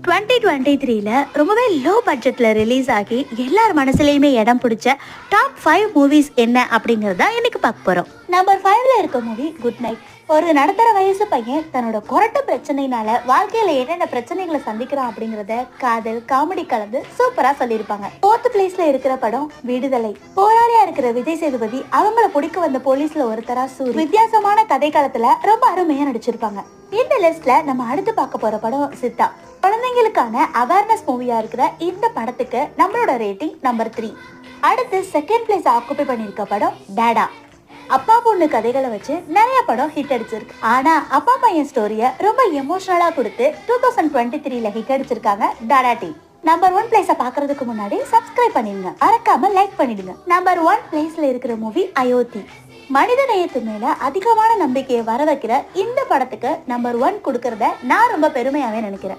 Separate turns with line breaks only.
2023ல ரொம்பவே லோ பட்ஜெட்ல ரிலீஸ் ஆகி எல்லார் மனசுலயுமே இடம் பிடிச்ச டாப் 5 மூவிஸ் என்ன அப்படிங்கறத இன்னைக்கு பார்க்க போறோம். நம்பர் 5ல இருக்க மூவி குட் நைட். ஒரு நடுத்தர வயசு பையன் தன்னோட கொரட்ட பிரச்சனைனால வாழ்க்கையில என்னென்ன பிரச்சனைகளை சந்திக்கிறான் அப்படிங்கறத காதல் காமெடி கலந்து சூப்பரா சொல்லியிருப்பாங்க. 4th பிளேஸ்ல இருக்கிற படம் விடுதலை. போராளியா இருக்கிற விஜய் சேதுபதி அவங்கள பிடிக்க வந்த போலீஸ்ல ஒருத்தரா சூரி வித்தியாசமான கதை காலத்துல ரொம்ப அருமையா நடிச்சிருப்பாங்க. இந்த லிஸ்ட்ல நம்ம அடுத்து பார்க்க போற படம் சித்தா. குழந்தைங்களுக்கான அவேர்னஸ் மூவியா இருக்கிற இந்த படத்துக்கு நம்மளோட ரேட்டிங் நம்பர் 3. அடுத்து செகண்ட் பிளேஸ் ஆக்குபை பண்ணிருக்க படம் டாடா. அப்பா பொண்ணு கதைகளை வச்சு நிறைய படம் ஹிட் அடிச்சிருக்கு. ஆனா அப்பா பையன் ஸ்டோரிய ரொம்ப எமோஷனலா கொடுத்து 2023ல ஹிட் அடிச்சிருக்காங்க டாடா டீம். நம்பர் 1 பிளேஸ பாக்குறதுக்கு முன்னாடி சப்ஸ்கிரைப் பண்ணிடுங்க, மறக்காம லைக் பண்ணிடுங்க. நம்பர் 1 பிளேஸ்ல இருக்கிற மூவி அயோத்தி. மனித நேயத்து மேல அதிகமான நம்பிக்கையை வர வைக்கிற இந்த படத்துக்கு நம்பர் 1 கொடுக்கறத நான் ரொம்ப பெருமையாவே நினைக்கிறேன்.